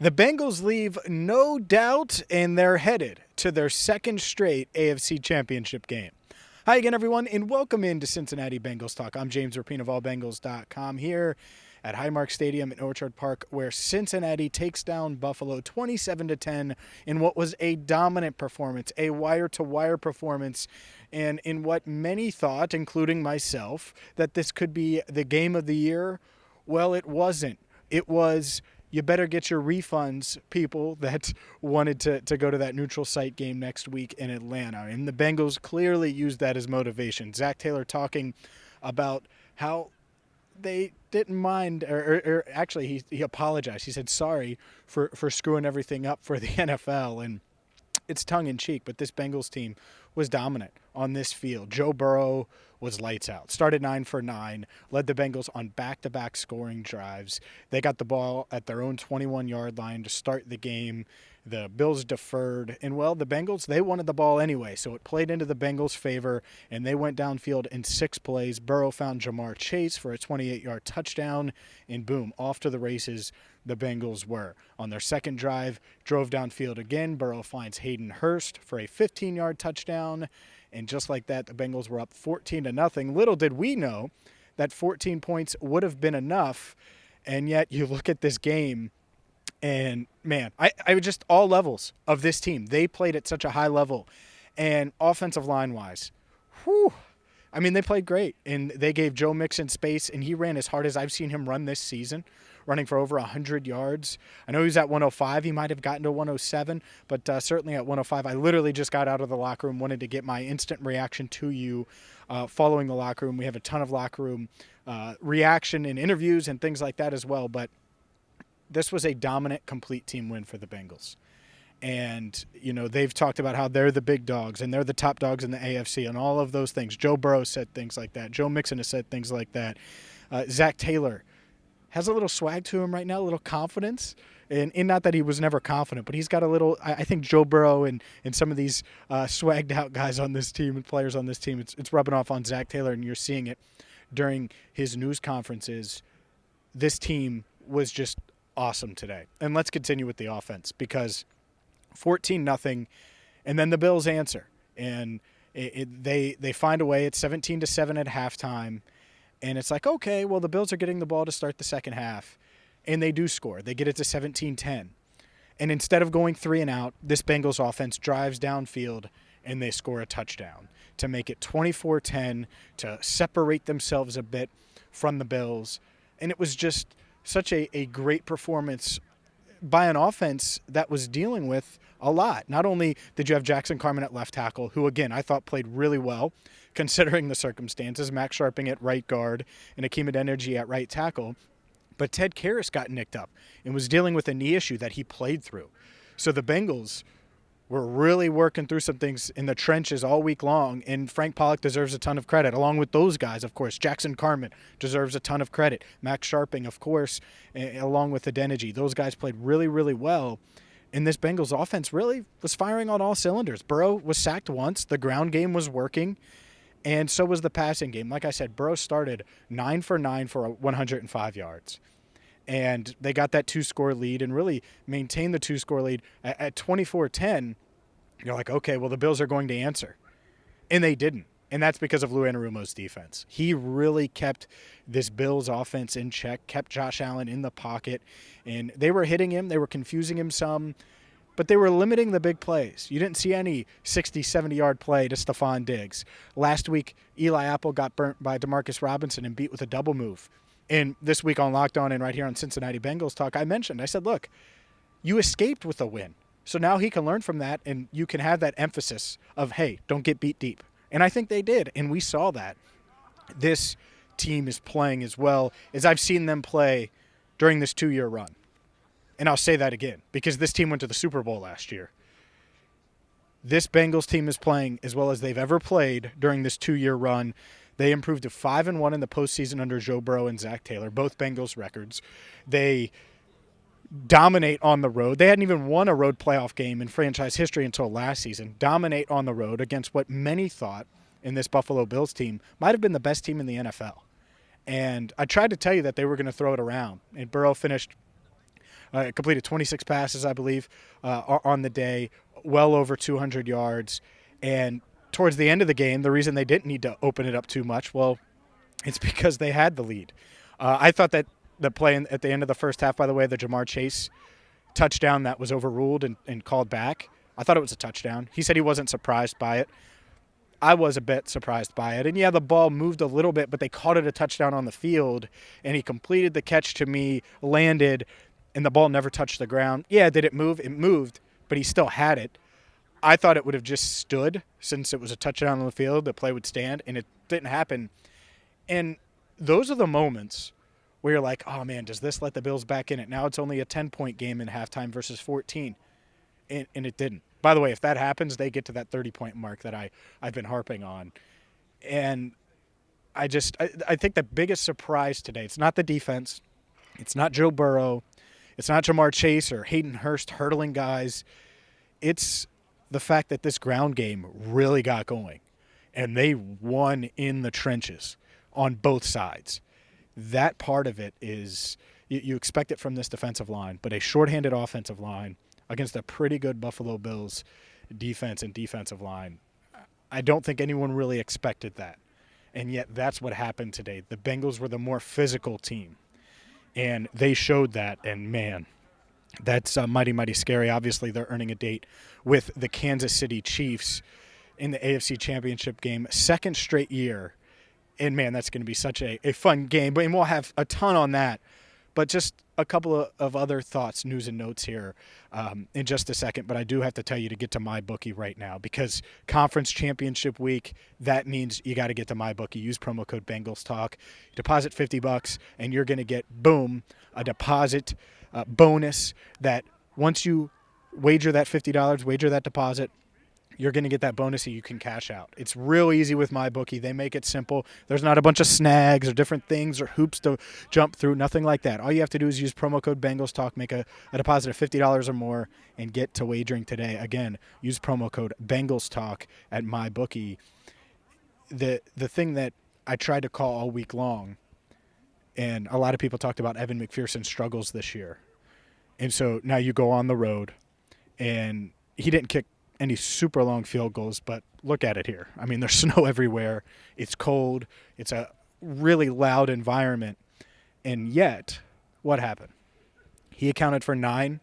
The Bengals leave no doubt, and they're headed to their second straight AFC Championship game. Hi again, everyone, and welcome into Cincinnati Bengals Talk. I'm James Rapien of allbengals.com here at Highmark Stadium in Orchard Park, where Cincinnati takes down Buffalo 27-10 in what was a dominant performance, a wire-to-wire performance, and in what many thought, including myself, that this could be the game of the year. Well, it wasn't. It was you better get your refunds, people that wanted to go to that neutral site game next week in Atlanta. And the Bengals clearly used that as motivation. Zach Taylor talking about how they didn't mind, or actually he apologized. He said sorry for screwing everything up for the NFL. And it's tongue-in-cheek, but this Bengals team was dominant on this field. Joe Burrow was lights out. Started 9 for 9, led the Bengals on back-to-back scoring drives. They got the ball at their own 21-yard line to start the game. The Bills deferred, and well, the Bengals, they wanted the ball anyway, so it played into the Bengals' favor, and they went downfield in 6 plays. Burrow found Jamar Chase for a 28-yard touchdown, and boom, off to the races the Bengals were. On their second drive, drove downfield again. Burrow finds Hayden Hurst for a 15-yard touchdown, and just like that, the Bengals were up 14-0. Little did we know that 14 points would have been enough, and yet you look at this game, and man, I would just all levels of this team. They played at such a high level, and offensive line wise, whew. I mean, they played great, and they gave Joe Mixon space, and he ran as hard as I've seen him run this season, running for over 100 yards. I know he was at 105. He might have gotten to 107, but certainly at 105. I literally just got out of the locker room, wanted to get my instant reaction to you following the locker room. We have a ton of locker room reaction and interviews and things like that as well, but this was a dominant, complete team win for the Bengals. And, you know, they've talked about how they're the big dogs and they're the top dogs in the AFC and all of those things. Joe Burrow said things like that. Joe Mixon has said things like that. Zach Taylor has a little swag to him right now, a little confidence. And not that he was never confident, but he's got a little – I think Joe Burrow and some of these swagged out guys on this team and players on this team, it's rubbing off on Zach Taylor, and you're seeing it during his news conferences. This team was just awesome today. And let's continue with the offense because 14-0, and then the Bills answer. And they find a way. It's 17-7 at halftime. And it's like, okay, well, the Bills are getting the ball to start the second half. And they do score. They get it to 17-10. And instead of going 3 and out, this Bengals offense drives downfield and they score a touchdown to make it 24-10, to separate themselves a bit from the Bills. And it was just such a great performance by an offense that was dealing with a lot. Not only did you have Jackson Carman at left tackle, who, again, I thought played really well considering the circumstances, Max Sharping at right guard and Akeem Adeniji at right tackle, but Ted Karras got nicked up and was dealing with a knee issue that he played through. So the Bengals were really working through some things in the trenches all week long, and Frank Pollock deserves a ton of credit, along with those guys, of course. Jackson Carman deserves a ton of credit. Max Sharping, of course, along with Adeniji. Those guys played really, really well, and this Bengals offense really was firing on all cylinders. Burrow was sacked once. The ground game was working, and so was the passing game. Like I said, Burrow started 9 for 9 for 105 yards. And they got that 2-score lead and really maintained the 2-score lead at 24-10. You're like, okay, well, the Bills are going to answer. And they didn't. And that's because of Lou Anarumo's defense. He really kept this Bills offense in check, kept Josh Allen in the pocket. And they were hitting him. They were confusing him some. But they were limiting the big plays. You didn't see any 60, 70-yard play to Stephon Diggs. Last week, Eli Apple got burnt by Demarcus Robinson and beat with a double move. And this week on Locked On and right here on Cincinnati Bengals Talk, I said, look, you escaped with a win. So now he can learn from that, and you can have that emphasis of, hey, don't get beat deep. And I think they did, and we saw that. This team is playing as well as I've seen them play during this 2-year run. And I'll say that again, because this team went to the Super Bowl last year. This Bengals team is playing as well as they've ever played during this 2-year run. They improved to 5-1 in the postseason under Joe Burrow and Zach Taylor, both Bengals records. They dominate on the road. They hadn't even won a road playoff game in franchise history until last season. Dominate on the road against what many thought in this Buffalo Bills team might have been the best team in the NFL. And I tried to tell you that they were going to throw it around. And Burrow finished Completed 26 passes, I believe, on the day, well over 200 yards. And towards the end of the game, the reason they didn't need to open it up too much, well, it's because they had the lead. I thought that the play at the end of the first half, by the way, the Jamar Chase touchdown that was overruled and called back, I thought it was a touchdown. He said he wasn't surprised by it. I was a bit surprised by it. And, yeah, the ball moved a little bit, but they called it a touchdown on the field, and he completed the catch to me, landed, and the ball never touched the ground. Yeah, did it move? It moved, but he still had it. I thought it would have just stood since it was a touchdown on the field. The play would stand, and it didn't happen. And those are the moments where you're like, oh, man, does this let the Bills back in it? Now it's only a 10-point game in halftime versus 14, and it didn't. By the way, if that happens, they get to that 30-point mark that I've been harping on. And I think the biggest surprise today, it's not the defense, it's not Joe Burrow, it's not Jamar Chase or Hayden Hurst hurdling guys. It's the fact that this ground game really got going, and they won in the trenches on both sides. That part of it is you expect it from this defensive line, but a shorthanded offensive line against a pretty good Buffalo Bills defense and defensive line, I don't think anyone really expected that. And yet that's what happened today. The Bengals were the more physical team, and they showed that, and man, that's mighty, mighty scary. Obviously, they're earning a date with the Kansas City Chiefs in the AFC Championship game, second straight year. And, man, that's going to be such a fun game. And we'll have a ton on that. But just a couple of other thoughts, news and notes here in just a second. But I do have to tell you to get to MyBookie right now, because conference championship week, that means you got to get to MyBookie. Use promo code BengalsTalk. Deposit $50, and you're going to get, boom, a deposit bonus that once you wager that $50, wager that deposit, you're going to get that bonus that you can cash out. It's real easy with MyBookie. They make it simple. There's not a bunch of snags or different things or hoops to jump through, nothing like that. All you have to do is use promo code BengalsTalk, make a deposit of $50 or more, and get to wagering today. Again, use promo code BengalsTalk at MyBookie. The thing that I tried to call all week long, and a lot of people talked about Evan McPherson's struggles this year. And so now you go on the road, and he didn't kick any super long field goals, but look at it here. I mean, there's snow everywhere. It's cold. It's a really loud environment. And yet, what happened? He accounted for 9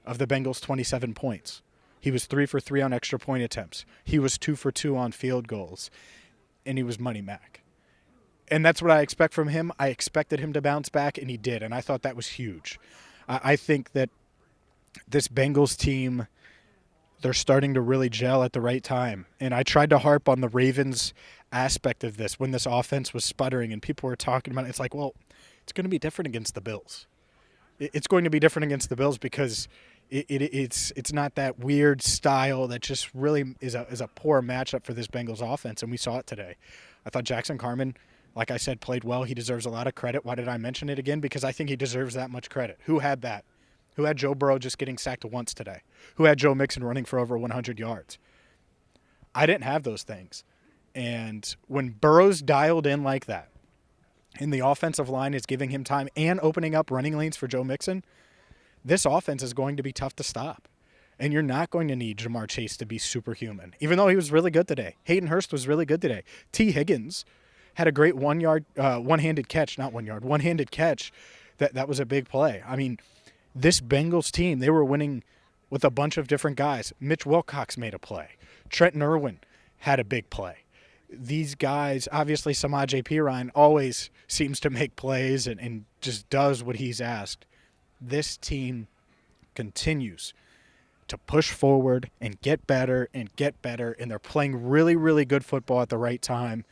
of the Bengals' 27 points. He was 3 for 3 on extra point attempts. He was 2 for 2 on field goals. And he was money Mac. And that's what I expect from him. I expected him to bounce back, and he did. And I thought that was huge. I think that this Bengals team, they're starting to really gel at the right time. And I tried to harp on the Ravens aspect of this when this offense was sputtering and people were talking about it. It's like, well, it's going to be different against the Bills. It's going to be different against the Bills because it's not that weird style that just really is a poor matchup for this Bengals offense, and we saw it today. I thought Jackson Carman, like I said, played well. He deserves a lot of credit. Why did I mention it again? Because I think he deserves that much credit. Who had that? Who had Joe Burrow just getting sacked once today? Who had Joe Mixon running for over 100 yards? I didn't have those things. And when Burrow's dialed in like that, and the offensive line is giving him time and opening up running lanes for Joe Mixon, this offense is going to be tough to stop. And you're not going to need Jamar Chase to be superhuman, even though he was really good today. Hayden Hurst was really good today. T. Higgins had a great one-handed catch. That was a big play. I mean, this Bengals team, they were winning with a bunch of different guys. Mitch Wilcox made a play. Trenton Irwin had a big play. These guys, obviously Samaje Perine always seems to make plays and just does what he's asked. This team continues to push forward and get better, and they're playing really, really good football at the right time.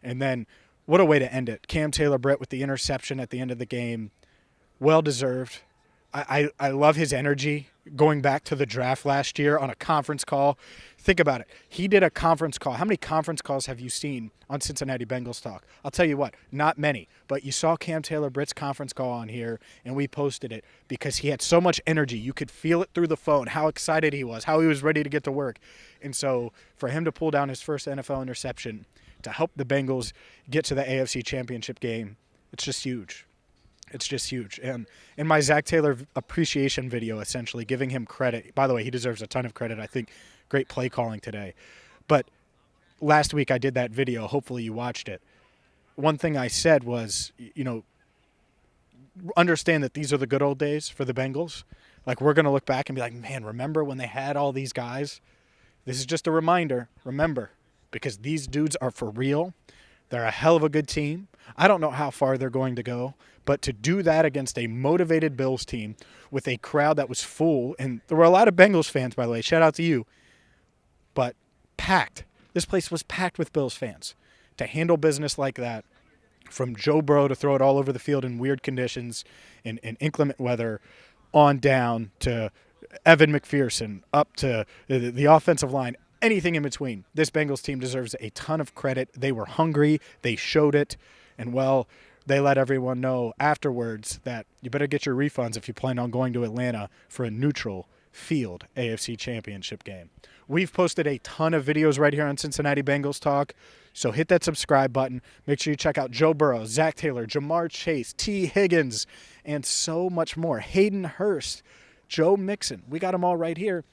And then what a way to end it. Cam Taylor-Britt with the interception at the end of the game. Well-deserved. I love his energy going back to the draft last year on a conference call. Think about it. He did a conference call. How many conference calls have you seen on Cincinnati Bengals Talk? I'll tell you what, not many. But you saw Cam Taylor-Britt's conference call on here, and we posted it because he had so much energy. You could feel it through the phone, how excited he was, how he was ready to get to work. And so for him to pull down his first NFL interception to help the Bengals get to the AFC Championship game, it's just huge. It's just huge. And in my Zach Taylor appreciation video, essentially giving him credit. By the way, he deserves a ton of credit. I think great play calling today. But last week I did that video. Hopefully you watched it. One thing I said was, understand that these are the good old days for the Bengals. Like, we're going to look back and be like, man, remember when they had all these guys? This is just a reminder. Remember, because these dudes are for real. They're a hell of a good team. I don't know how far they're going to go, but to do that against a motivated Bills team with a crowd that was full, and there were a lot of Bengals fans, by the way, shout out to you, but packed. This place was packed with Bills fans. To handle business like that, from Joe Burrow to throw it all over the field in weird conditions, in inclement weather, on down to Evan McPherson, up to the offensive line, anything in between. This Bengals team deserves a ton of credit. They were hungry. They showed it. And, well, they let everyone know afterwards that you better get your refunds if you plan on going to Atlanta for a neutral field AFC Championship game. We've posted a ton of videos right here on Cincinnati Bengals Talk, so hit that subscribe button. Make sure you check out Joe Burrow, Zach Taylor, Jamar Chase, T. Higgins, and so much more. Hayden Hurst, Joe Mixon. We got them all right here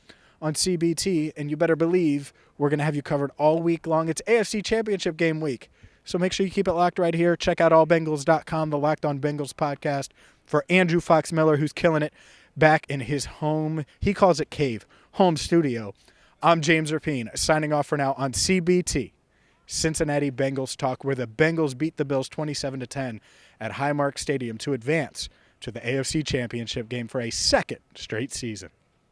on CBT, and you better believe we're going to have you covered all week long. It's AFC Championship Game week, so make sure you keep it locked right here. Check out allbengals.com, the Locked On Bengals podcast. For Andrew Fox Miller, who's killing it back in his home, he calls it cave, home studio. I'm James Rapien, signing off for now on CBT, Cincinnati Bengals Talk, where the Bengals beat the Bills 27-10 at Highmark Stadium to advance to the AFC Championship Game for a second straight season.